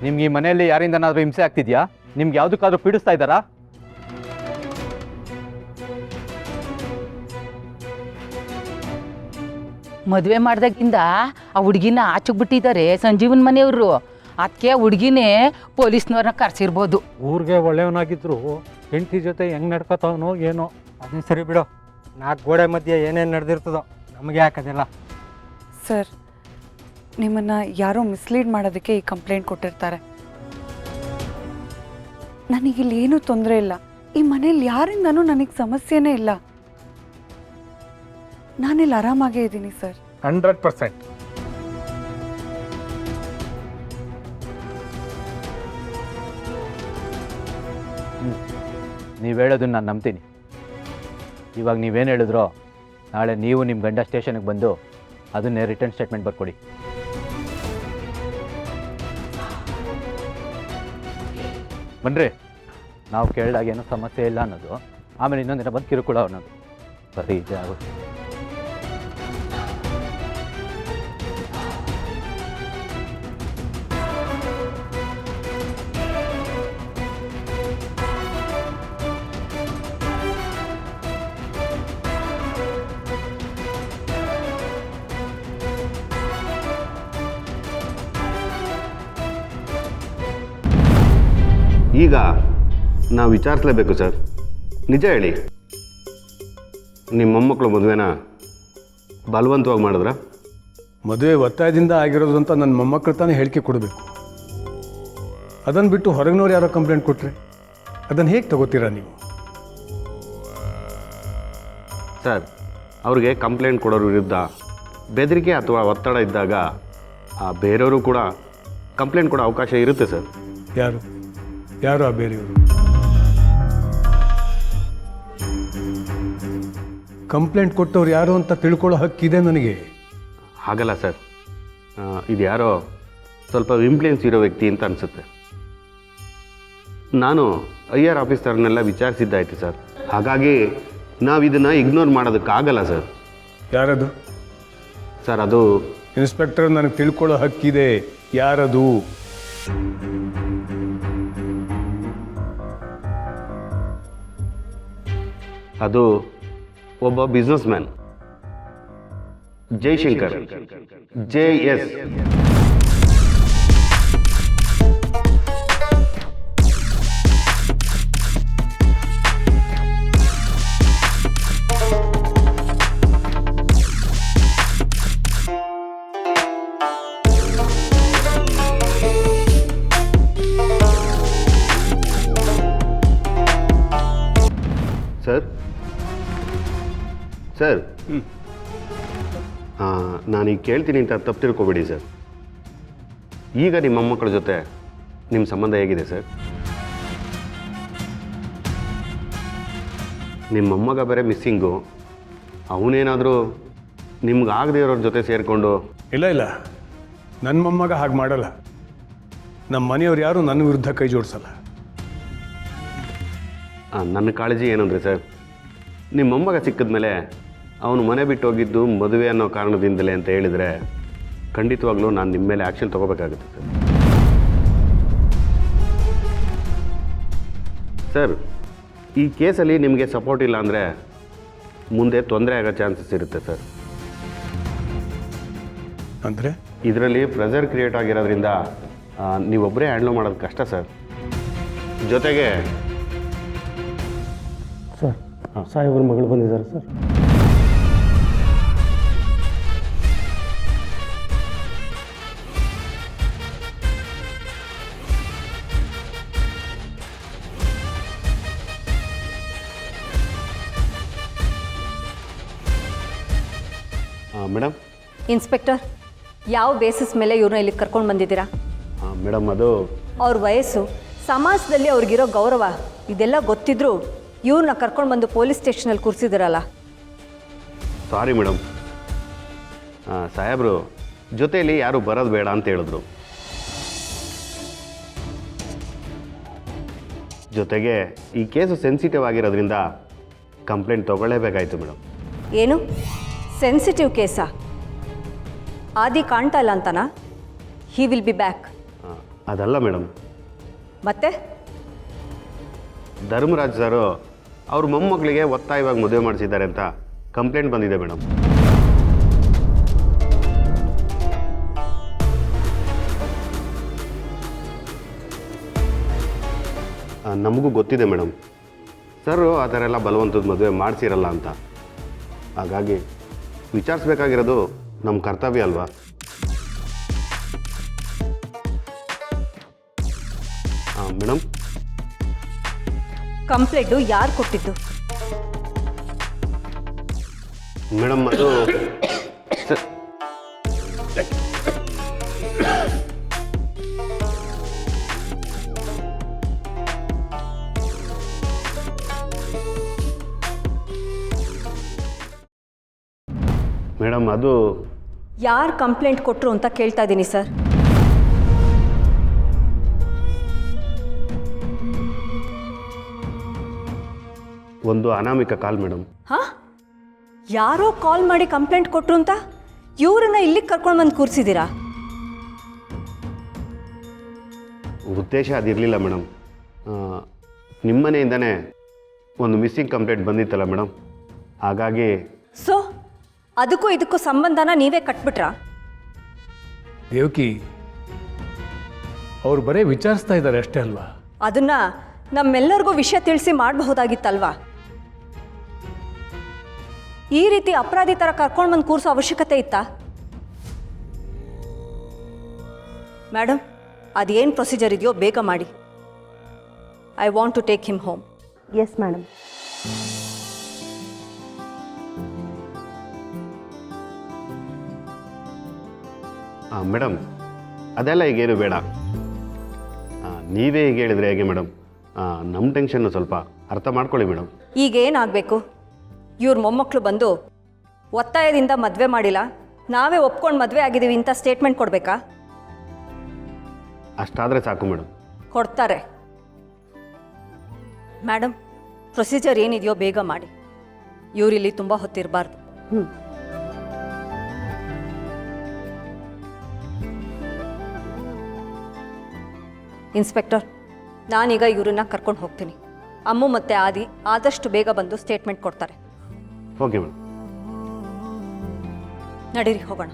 ನಿಮ್ಗೆ ಈ ಮನೆಯಲ್ಲಿ ಯಾರಿಂದನಾದರೂ ಹಿಂಸೆ ಆಗ್ತಿದ್ಯಾ? ನಿಮ್ಗೆ ಯಾವುದಕ್ಕಾದ್ರೂ ಪೀಡಿಸ್ತಾ ಇದ್ದಾರಾ? ಮದುವೆ ಮಾಡ್ದಾಗಿಂದ ಆ ಹುಡುಗಿನ ಆಚೆಗೆ ಬಿಟ್ಟಿದ್ದಾರೆ ಸಂಜೀವನ್ ಮನೆಯವರು. ಅದಕ್ಕೆ ಹುಡುಗಿನೇ ಪೊಲೀಸ್ನವ್ರನ್ನ ಕರ್ಸಿರ್ಬೋದು. ಊರಿಗೆ ಒಳ್ಳೆಯವನಾಗಿದ್ರು ಹೆಂಡತಿ ಜೊತೆ ಹೆಂಗೆ ನಡ್ಕೋತಾವನೋ ಏನೋ. ಅದೇ ಸರಿ ಬಿಡು, 4 ಗೋಡೆ ಮಧ್ಯೆ ಏನೇನು ನಡೆದಿರ್ತದೋ ನಮಗೆ ಯಾಕದಿಲ್ಲ. ಸರ್, ನಿಮ್ಮನ್ನು ಯಾರೋ ಮಿಸ್ಲೀಡ್ ಮಾಡೋದಕ್ಕೆ ಈ ಕಂಪ್ಲೇಂಟ್ ಕೊಟ್ಟಿರ್ತಾರೆ. ನನಗಿಲ್ಲಿ ಏನೂ ತೊಂದರೆ ಇಲ್ಲ. ಈ ಮನೇಲಿ ಯಾರಿಂದನೂ ನನಗೆ ಸಮಸ್ಯೆನೇ ಇಲ್ಲ. ನಾನಿಲ್ಲಿ ಆರಾಮಾಗೇ ಇದ್ದೀನಿ ಸರ್. 100%. ನೀವು ಹೇಳೋದನ್ನ ನಾನು ನಂಬ್ತೀನಿ. ಇವಾಗ ನೀವೇನು ಹೇಳಿದ್ರೋ ನಾಳೆ ನೀವು ನಿಮ್ಮ ಗಂಡ ಸ್ಟೇಷನ್ಗೆ ಬಂದು ಅದನ್ನೇ ರಿಟರ್ನ್ ಸ್ಟೇಟ್ಮೆಂಟ್ ಬರ್ಕೊಡಿ. ಬನ್ನಿರಿ, ನಾವು ಕೇಳಿದಾಗ ಏನೂ ಸಮಸ್ಯೆ ಇಲ್ಲ ಅನ್ನೋದು, ಆಮೇಲೆ ಇನ್ನೊಂದು ದಿನ ಬಂದು ಕಿರುಕುಳ ಅನ್ನೋದು ಬರೀ ಇದೆ ಆಗುತ್ತೆ. ಈಗ ನಾವು ವಿಚಾರಿಸಲೇಬೇಕು ಸರ್. ನಿಜ ಹೇಳಿ, ನಿಮ್ಮ ಮೊಮ್ಮಕ್ಕಳು ಮದುವೆನ ಬಲವಂತವಾಗಿ ಮಾಡಿದ್ರಾ? ಮದುವೆ ಒತ್ತಾಯದಿಂದ ಆಗಿರೋದು ಅಂತ ನನ್ನ ಮೊಮ್ಮಕ್ಕಳು ತಾನೇ ಹೇಳಿಕೆ ಕೊಡಬೇಕು. ಅದನ್ನು ಬಿಟ್ಟು ಹೊರಗಿನವ್ರು ಯಾರೋ ಕಂಪ್ಲೇಂಟ್ ಕೊಟ್ಟರೆ ಅದನ್ನು ಹೇಗೆ ತಗೋತೀರಾ ನೀವು? ಸರ್, ಅವ್ರಿಗೆ ಕಂಪ್ಲೇಂಟ್ ಕೊಡೋರ ವಿರುದ್ಧ ಬೆದರಿಕೆ ಅಥವಾ ಒತ್ತಡ ಇದ್ದಾಗ ಬೇರೆಯವರು ಕೂಡ ಕಂಪ್ಲೇಂಟ್ ಕೊಡೋ ಅವಕಾಶ ಇರುತ್ತೆ ಸರ್. ಯಾರು ಆ ಬೇರೆಯವರು? ಕಂಪ್ಲೇಂಟ್ ಕೊಟ್ಟವ್ರು ಯಾರು ಅಂತ ತಿಳ್ಕೊಳ್ಳೋ ಹಕ್ಕಿದೆ ನನಗೆ. ಹಾಗಲ್ಲ ಸರ್, ಇದು ಯಾರೋ ಸ್ವಲ್ಪ ಇನ್ಫ್ಲೂಯೆನ್ಸ್ ಇರೋ ವ್ಯಕ್ತಿ ಅಂತ ಅನಿಸುತ್ತೆ. ನಾನು IR ಆಫೀಸರ್ನೆಲ್ಲ ವಿಚಾರಿಸಿದ್ದಾಯ್ತು ಸರ್. ಹಾಗಾಗಿ ನಾವು ಇದನ್ನು ಇಗ್ನೋರ್ ಮಾಡೋದಕ್ಕಾಗಲ್ಲ ಸರ್. ಯಾರದು? ಸರ್, ಅದು ಇನ್ಸ್ಪೆಕ್ಟರ್, ನನಗೆ ತಿಳ್ಕೊಳ್ಳೋ ಹಕ್ಕಿದೆ. ಯಾರದು? ಅದು ಒಬ್ಬ business man, Jaishankar, JS. Sir, ನಾನೀಗ ಕೇಳ್ತೀನಿ ಅಂತ ತಪ್ಪು ತಿಳ್ಕೊಬೇಡಿ ಸರ್. ಈಗ ನಿಮ್ಮ ಮೊಮ್ಮಕ್ಕಳ ಜೊತೆ ನಿಮ್ಮ ಸಂಬಂಧ ಹೇಗಿದೆ ಸರ್? ನಿಮ್ಮ ಮೊಮ್ಮಗ ಬೇರೆ ಮಿಸ್ಸಿಂಗು. ಅವನೇನಾದರೂ ನಿಮ್ಗೆ ಆಗದೆ ಇರೋರ ಜೊತೆ ಸೇರಿಕೊಂಡು? ಇಲ್ಲ, ನನ್ನ ಮೊಮ್ಮಗ ಹಾಗೆ ಮಾಡಲ್ಲ. ನಮ್ಮ ಮನೆಯವ್ರು ಯಾರು ನನ್ನ ವಿರುದ್ಧ ಕೈ ಜೋಡಿಸಲ್ಲ. ನನ್ನ ಕಾಳಜಿ ಏನಂದರೆ ಸರ್, ನಿಮ್ಮ ಮೊಮ್ಮಗ ಸಿಕ್ಕಿದ ಮೇಲೆ ಅವನು ಮನೆ ಬಿಟ್ಟು ಹೋಗಿದ್ದು ಮದುವೆ ಅನ್ನೋ ಕಾರಣದಿಂದಲೇ ಅಂತ ಹೇಳಿದರೆ ಖಂಡಿತವಾಗ್ಲೂ ನಾನು ನಿಮ್ಮ ಮೇಲೆ ಆ್ಯಕ್ಷನ್ ತೊಗೋಬೇಕಾಗುತ್ತೆ ಸರ್. ಈ ಕೇಸಲ್ಲಿ ನಿಮಗೆ ಸಪೋರ್ಟ್ ಇಲ್ಲ ಅಂದರೆ ಮುಂದೆ ತೊಂದರೆ ಆಗೋ ಚಾನ್ಸಸ್ ಇರುತ್ತೆ ಸರ್. ಅಂದರೆ ಇದರಲ್ಲಿ ಪ್ರೆಷರ್ ಕ್ರಿಯೇಟ್ ಆಗಿರೋದ್ರಿಂದ ನೀವೊಬ್ಬರೇ ಹ್ಯಾಂಡ್ಲ್ ಮಾಡೋದು ಕಷ್ಟ ಸರ್. ಜೊತೆಗೆ ಸರ್, ಸಾಹೇಬ್ರ ಮಗಳು ಬಂದಿದ್ದಾರೆ ಸರ್. ಮೇಡಮ್. ಇನ್ಸ್ಪೆಕ್ಟರ್, ಯಾವ ಬೇಸಿಸ್ ಮೇಲೆ ಇವ್ರನ್ನ ಇಲ್ಲಿ ಕರ್ಕೊಂಡು ಬಂದಿದ್ದೀರಾ? ಮೇಡಮ್, ಅದು ಅವ್ರ ವಯಸ್ಸು, ಸಮಾಜದಲ್ಲಿ ಅವ್ರಿಗಿರೋ ಗೌರವ ಇದೆಲ್ಲ ಗೊತ್ತಿದ್ರೂ ಇವ್ರನ್ನ ಕರ್ಕೊಂಡು ಬಂದು ಪೊಲೀಸ್ ಸ್ಟೇಷನಲ್ಲಿ ಕೂರಿಸಿದಿರಲ್ಲ. ಸಾರಿ ಮೇಡಮ್, ಸಾಹೇಬರು ಜೊತೆಯಲ್ಲಿ ಯಾರು ಬರೋದು ಬೇಡ ಅಂತ ಹೇಳಿದ್ರು. ಜೊತೆಗೆ ಈ ಕೇಸು ಸೆನ್ಸಿಟಿವ್ ಆಗಿರೋದ್ರಿಂದ ಕಂಪ್ಲೇಂಟ್ ತಗೊಳ್ಳೇಬೇಕಾಯ್ತು ಮೇಡಮ್. ಏನು ಸೆನ್ಸಿಟಿವ್ ಕೇಸಾ? ಆದಿ ಕಾಣ್ತಾ ಇಲ್ಲ ಅಂತನಾ? He will be back. ಅದಲ್ಲ ಮೇಡಮ್, ಮತ್ತೆ ಧರ್ಮರಾಜ್ ಸರು ಅವ್ರ ಮೊಮ್ಮಗಳಿಗೆ ಒತ್ತಾಯವಾಗಿ ಮದುವೆ ಮಾಡಿಸಿದ್ದಾರೆ ಅಂತ ಕಂಪ್ಲೇಂಟ್ ಬಂದಿದೆ ಮೇಡಮ್. ನಮಗೂ ಗೊತ್ತಿದೆ ಮೇಡಮ್, ಸರ್ ಆ ಥರ ಎಲ್ಲ ಬಲವಂತದ ಮದುವೆ ಮಾಡಿಸಿರಲ್ಲ ಅಂತ. ಹಾಗಾಗಿ ವಿಚಾರಿಸ್ಬೇಕಾಗಿರೋದು ನಮ್ಮ ಕರ್ತವ್ಯ ಅಲ್ವಾ? ಮೇಡಮ್, ಕಂಪ್ಲೇಂಟು ಯಾರು ಕೊಟ್ಟಿದ್ದು? ಮೇಡಮ್ ಅದು ಮೇಡಮ್ ಅದು ಯಾರು ಕಂಪ್ಲೇಂಟ್ ಕೊಟ್ಟರು ಅಂತ ಕೇಳ್ತಾ ಇದ್ದೀನಿ ಸರ್. ಒಂದು ಅನಾಮಿಕ ಕಾಲ್ ಮೇಡಮ್. ಹಾಂ, ಯಾರೋ ಕಾಲ್ ಮಾಡಿ ಕಂಪ್ಲೇಂಟ್ ಕೊಟ್ಟರು ಅಂತ ಇವ್ರನ್ನ ಇಲ್ಲಿಗೆ ಕರ್ಕೊಂಡು ಬಂದು ಕೂರಿಸಿದ್ದೀರಾ? ಉದ್ದೇಶ ಅದಿರಲಿಲ್ಲ ಮೇಡಮ್. ನಿಮ್ಮ ಮನೆಯಿಂದನೇ ಒಂದು ಮಿಸ್ಸಿಂಗ್ ಕಂಪ್ಲೇಂಟ್ ಬಂದಿತ್ತಲ್ಲ ಮೇಡಮ್, ಹಾಗಾಗಿ. ಸೊ ಅದಕ್ಕೂ ಇದಕ್ಕೂ ಸಂಬಂಧನ ನೀವೇ ಕಟ್ಬಿಟ್ರಾ? ದೇವಕಿ, ಅವ್ರು ಬರೀ ವಿಚಾರಿಸ್ತಾ ಇದ್ದಾರೆ ಅಷ್ಟೇ ಅಲ್ವಾ? ಅದನ್ನ ನಮ್ಮೆಲ್ಲರಿಗೂ ವಿಷಯ ತಿಳಿಸಿ ಮಾಡಬಹುದಾಗಿತ್ತಲ್ವಾ? ಈ ರೀತಿ ಅಪರಾಧಿ ಥರ ಕರ್ಕೊಂಡು ಬಂದು ಕೂರಿಸೋ ಅವಶ್ಯಕತೆ ಇತ್ತಾ? ಮೇಡಮ್, ಅದೇನು ಪ್ರೊಸೀಜರ್ ಇದೆಯೋ ಬೇಗ ಮಾಡಿ. I want to take him home. Yes madam. Madam, ಅದೆಲ್ಲ ಈಗೇನು ಬೇಡ. ನೀವೇ ಈಗ ಹೇಳಿದರೆ ಹೇಗೆ ಮೇಡಮ್? ನಮ್ಮ ಟೆನ್ಷನ್ನು ಸ್ವಲ್ಪ ಅರ್ಥ ಮಾಡ್ಕೊಳ್ಳಿ ಮೇಡಮ್. ಈಗ ಏನಾಗಬೇಕು? ಇವ್ರ ಮೊಮ್ಮಕ್ಕಳು ಬಂದು ಒತ್ತಾಯದಿಂದ ಮದುವೆ ಮಾಡಿಲ್ಲ, ನಾವೇ ಒಪ್ಕೊಂಡು ಮದುವೆ ಆಗಿದ್ದೀವಿ ಅಂತ ಸ್ಟೇಟ್ಮೆಂಟ್ ಕೊಡಬೇಕಾ? ಅಷ್ಟಾದರೆ ಸಾಕು ಮೇಡಮ್. ಕೊಡ್ತಾರೆ. ಮೇಡಮ್, ಪ್ರೊಸೀಜರ್ ಏನಿದೆಯೋ ಬೇಗ ಮಾಡಿ. ಇವರಿಲ್ಲಿ ತುಂಬ ಹೊತ್ತಿರಬಾರ್ದು. ಇನ್ಸ್ಪೆಕ್ಟರ್, ನಾನೀಗ ಇವ್ರನ್ನ ಕರ್ಕೊಂಡು ಹೋಗ್ತೀನಿ. ಅಮ್ಮು ಮತ್ತು ಆದಿ ಆದಷ್ಟು ಬೇಗ ಬಂದು ಸ್ಟೇಟ್ಮೆಂಟ್ ಕೊಡ್ತಾರೆ. Okay madam. ನಡೀರಿ, ಹೋಗೋಣ.